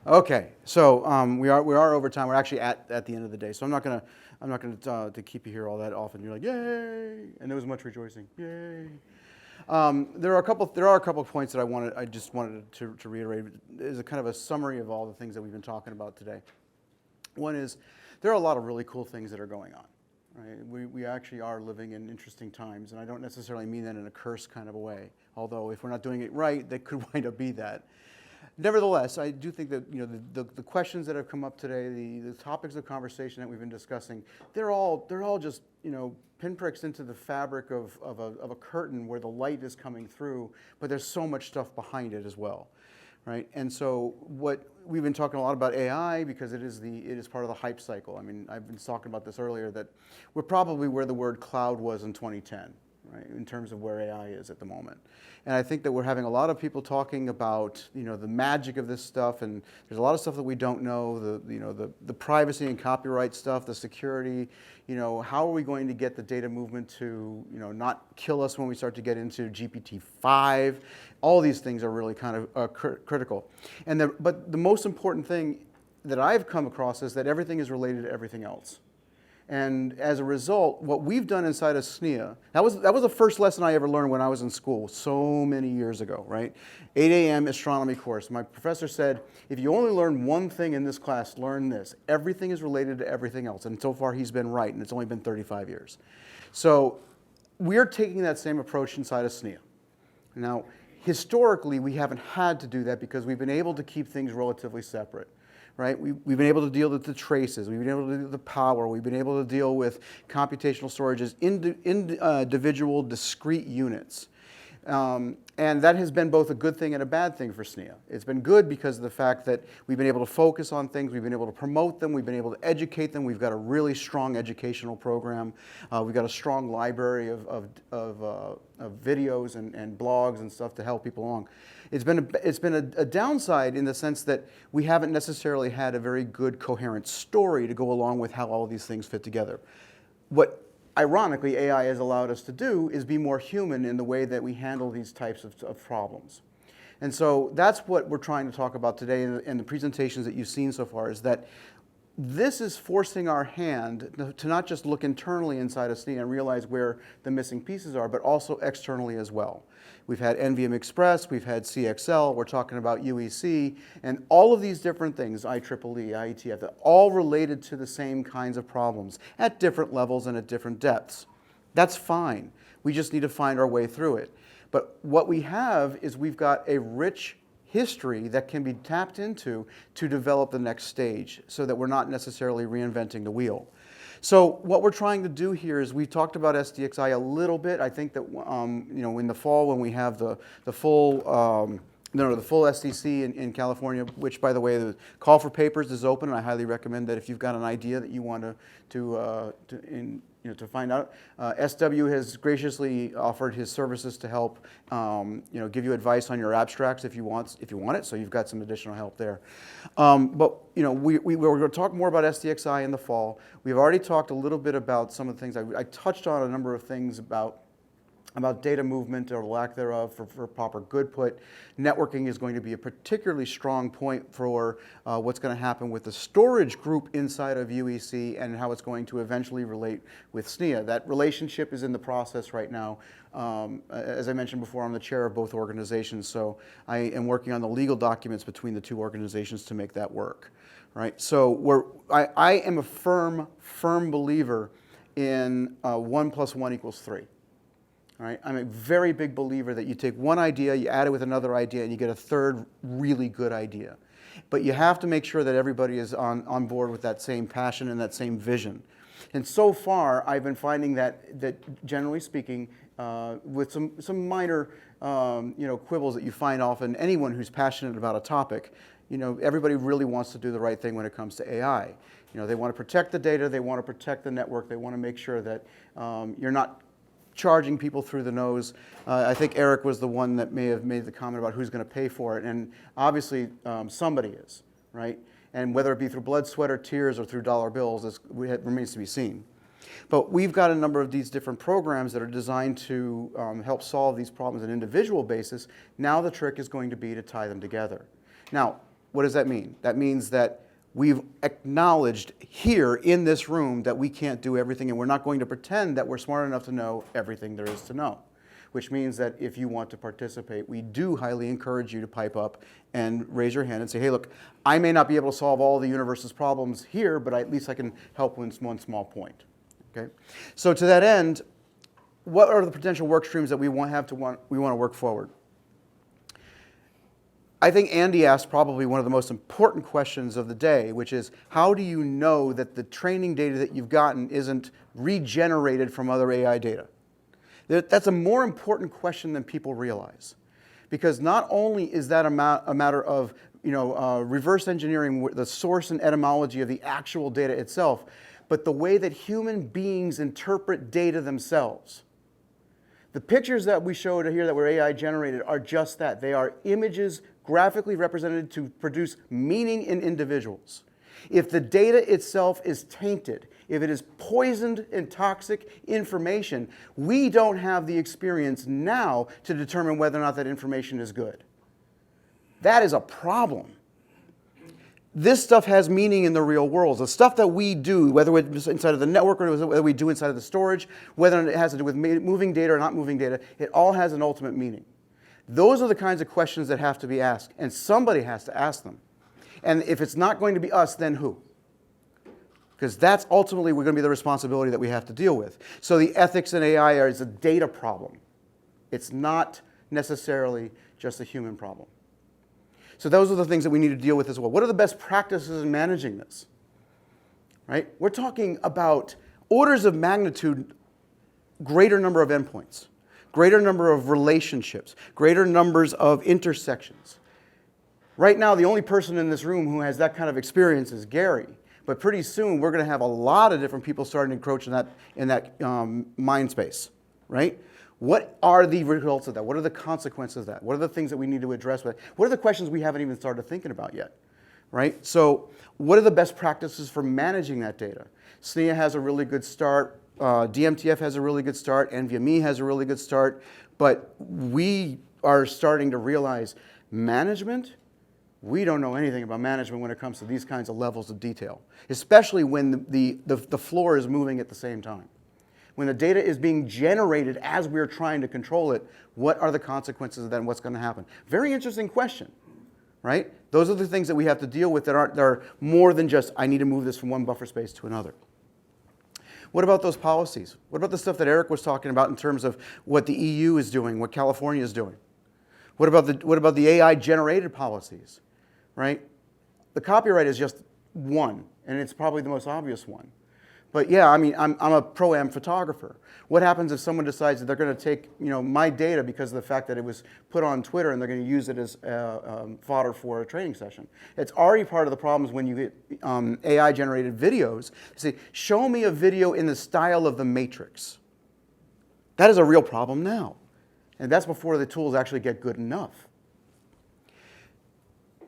Okay, so we are over time. We're actually at the end of the day, so I'm not gonna to keep you here all that often. You're like, yay, and there was much rejoicing, yay. There are a couple of points that I just wanted to reiterate as a kind of a summary of all the things that we've been talking about today. One is there are a lot of really cool things that are going on. Right? We actually are living in interesting times, and I don't necessarily mean that in a curse kind of a way. Although if we're not doing it right, that could wind up be that. Nevertheless, I do think that the questions that have come up today, the topics of conversation that we've been discussing, they're all just pinpricks into the fabric of a curtain where the light is coming through, but there's so much stuff behind it as well, right? And so what we've been talking a lot about AI because it is part of the hype cycle. I mean, I've been talking about this earlier that we're probably where the word cloud was in 2010. Right, in terms of where AI is at the moment. And I think that we're having a lot of people talking about the magic of this stuff, and there's a lot of stuff that we don't know, the privacy and copyright stuff, the security, how are we going to get the data movement to not kill us when we start to get into GPT-5. All these things are really kind of critical. But the most important thing that I've come across is that everything is related to everything else. And as a result, what we've done inside of SNIA, that was the first lesson I ever learned when I was in school so many years ago, right? 8 a.m. astronomy course. My professor said, if you only learn one thing in this class, learn this. Everything is related to everything else. And so far he's been right, and it's only been 35 years. So we're taking that same approach inside of SNIA. Now, historically, we haven't had to do that because we've been able to keep things relatively separate. Right? We've been able to deal with the traces. We've been able to deal with the power. We've been able to deal with computational storage as individual discrete units. And that has been both a good thing and a bad thing for SNIA. It's been good because of the fact that we've been able to focus on things, we've been able to promote them, we've been able to educate them, we've got a really strong educational program, we've got a strong library of videos and blogs and stuff to help people along. It's been a downside in the sense that we haven't necessarily had a very good coherent story to go along with how all of these things fit together. What ironically AI has allowed us to do is be more human in the way that we handle these types of problems. And so that's what we're trying to talk about today in the presentations that you've seen so far, is that this is forcing our hand to not just look internally inside of SNIA and realize where the missing pieces are, but also externally as well. We've had NVM Express, we've had CXL, we're talking about UEC, and all of these different things, IEEE, IETF, they're all related to the same kinds of problems at different levels and at different depths. That's fine. We just need to find our way through it. But what we have is we've got a rich history that can be tapped into to develop the next stage so that we're not necessarily reinventing the wheel. So what we're trying to do here is we talked about SDXI a little bit. I think that in the fall when we have the full SDC in California, which by the way the call for papers is open, and I highly recommend that if you've got an idea that you want to find out. SW has graciously offered his services to help give you advice on your abstracts if you want it, so you've got some additional help there. But we're going to talk more about SDXI in the fall. We've already talked a little bit about some of the things. I touched on a number of things about data movement or lack thereof for proper good put. Networking is going to be a particularly strong point for what's going to happen with the storage group inside of UEC and how it's going to eventually relate with SNIA. That relationship is in the process right now. As I mentioned before, I'm the chair of both organizations, so I am working on the legal documents between the two organizations to make that work. Right? So I am a firm believer in 1 + 1 = 3. Right? I'm a very big believer that you take one idea, you add it with another idea, and you get a third really good idea. But you have to make sure that everybody is on board with that same passion and that same vision. And so far, I've been finding that generally speaking, with some minor quibbles that you find often, anyone who's passionate about a topic, everybody really wants to do the right thing when it comes to AI. They want to protect the data, they want to protect the network, they want to make sure that you're not charging people through the nose. I think Eric was the one that may have made the comment about who's going to pay for it, and obviously somebody is, right? And whether it be through blood, sweat, or tears, or through dollar bills, it remains to be seen. But we've got a number of these different programs that are designed to help solve these problems on an individual basis. Now the trick is going to be to tie them together. Now, What does that mean? That means that we've acknowledged here in this room that we can't do everything, and we're not going to pretend that we're smart enough to know everything there is to know. Which means that if you want to participate, we do highly encourage you to pipe up and raise your hand and say, hey, look, I may not be able to solve all the universe's problems here, but at least I can help with one small point. Okay? So to that end, what are the potential work streams that we want to work forward? I think Andy asked probably one of the most important questions of the day, which is, how do you know that the training data that you've gotten isn't regenerated from other AI data? That's a more important question than people realize. Because not only is that a matter of reverse engineering the source and etymology of the actual data itself, but the way that human beings interpret data themselves. The pictures that we showed here that were AI generated are just that. They are images graphically represented to produce meaning in individuals. If the data itself is tainted, if it is poisoned and toxic information, we don't have the experience now to determine whether or not that information is good. That is a problem. This stuff has meaning in the real world. The stuff that we do, whether it's inside of the network or whether we do inside of the storage, whether it has to do with moving data or not moving data, it all has an ultimate meaning. Those are the kinds of questions that have to be asked, and somebody has to ask them. And if it's not going to be us, then who? Because that's ultimately going to be the responsibility that we have to deal with. So the ethics in AI is a data problem. It's not necessarily just a human problem. So those are the things that we need to deal with as well. What are the best practices in managing this? Right? We're talking about orders of magnitude, greater number of endpoints, greater number of relationships, greater numbers of intersections. Right now, the only person in this room who has that kind of experience is Gary. But pretty soon, we're going to have a lot of different people starting to encroach in that mind space, right? What are the results of that? What are the consequences of that? What are the things that we need to address with it? What are the questions we haven't even started thinking about yet, right? So what are the best practices for managing that data? SNIA has a really good start. DMTF has a really good start. NVMe has a really good start. But we are starting to realize management, we don't know anything about management when it comes to these kinds of levels of detail, especially when the floor is moving at the same time. When the data is being generated as we're trying to control it, what are the consequences of that and what's going to happen? Very interesting question, right? Those are the things that we have to deal with that are more than just, I need to move this from one buffer space to another. What about those policies? What about the stuff that Eric was talking about in terms of what the EU is doing, what California is doing? What about the AI-generated policies, right? The copyright is just one, and it's probably the most obvious one. But yeah, I mean, I'm a pro-am photographer. What happens if someone decides that they're going to take my data because of the fact that it was put on Twitter and they're going to use it as fodder for a training session? It's already part of the problems when you get AI-generated videos. Say, show me a video in the style of The Matrix. That is a real problem now. And that's before the tools actually get good enough.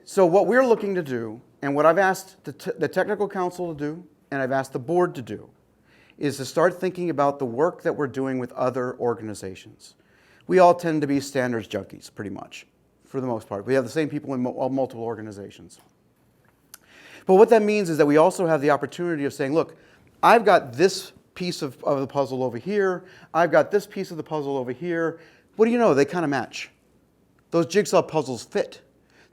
So what we're looking to do, and what I've asked the technical council to do, and I've asked the board to do, is to start thinking about the work that we're doing with other organizations. We all tend to be standards junkies, pretty much, for the most part. We have the same people in multiple organizations. But what that means is that we also have the opportunity of saying, look, I've got this piece of the puzzle over here. I've got this piece of the puzzle over here. What do you know? They kind of match. Those jigsaw puzzles fit.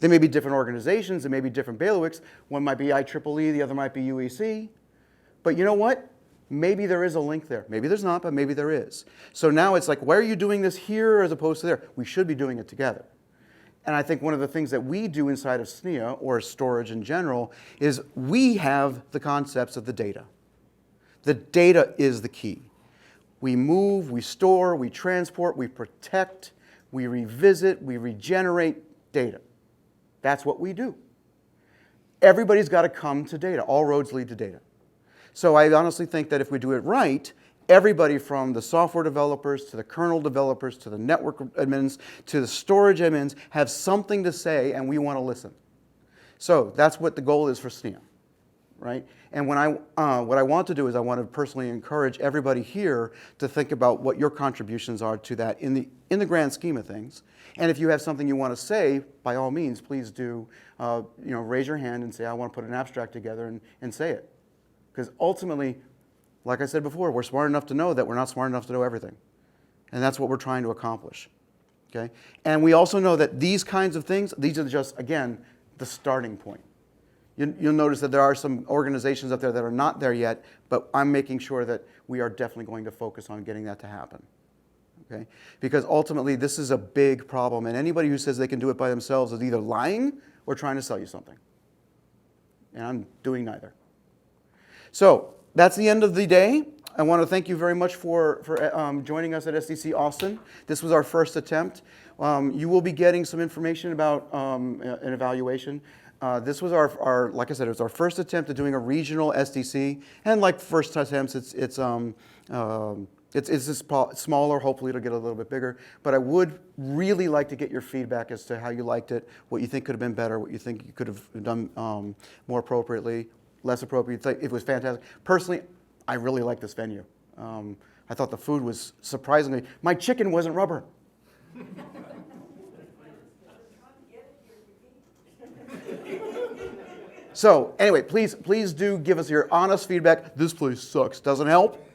They may be different organizations. They may be different bailiwicks. One might be IEEE. The other might be UEC. But you know what? Maybe there is a link there. Maybe there's not, but maybe there is. So now it's like, why are you doing this here as opposed to there? We should be doing it together. And I think one of the things that we do inside of SNIA, or storage in general, is we have the concepts of the data. The data is the key. We move, we store, we transport, we protect, we revisit, we regenerate data. That's what we do. Everybody's got to come to data. All roads lead to data. So I honestly think that if we do it right, everybody from the software developers to the kernel developers to the network admins to the storage admins have something to say, and we want to listen. So that's what the goal is for SNIA. right? And what I want to do is I want to personally encourage everybody here to think about what your contributions are to that in the grand scheme of things. And if you have something you want to say, by all means, please do raise your hand and say, I want to put an abstract together and say it. Because ultimately, like I said before, we're smart enough to know that we're not smart enough to know everything. And that's what we're trying to accomplish. Okay? And we also know that these kinds of things, these are just, again, the starting point. You'll notice that there are some organizations out there that are not there yet, but I'm making sure that we are definitely going to focus on getting that to happen. Okay? Because ultimately, this is a big problem, and anybody who says they can do it by themselves is either lying or trying to sell you something. And I'm doing neither. So that's the end of the day. I want to thank you very much for joining us at SDC Austin. This was our first attempt. You will be getting some information about an evaluation. This was our, like I said, it was our first attempt at doing a regional SDC. And like first attempts, it's just smaller. Hopefully it'll get a little bit bigger. But I would really like to get your feedback as to how you liked it, what you think could have been better, what you think you could have done more appropriately, less appropriate. It was fantastic. Personally, I really like this venue. I thought the food was surprisingly, my chicken wasn't rubber. So anyway, please do give us your honest feedback. This place sucks. Doesn't help,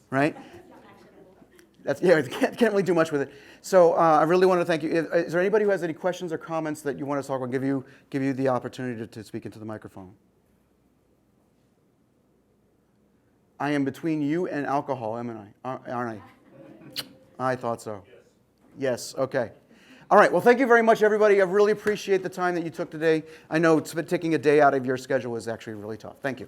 right? Can't really do much with it. So I really want to thank you. Is there anybody who has any questions or comments that you want to talk about? Give you the opportunity to speak into the microphone. I am between you and alcohol, aren't I? I thought so. Yes, okay. All right, well, thank you very much, everybody. I really appreciate the time that you took today. I know taking a day out of your schedule is actually really tough. Thank you.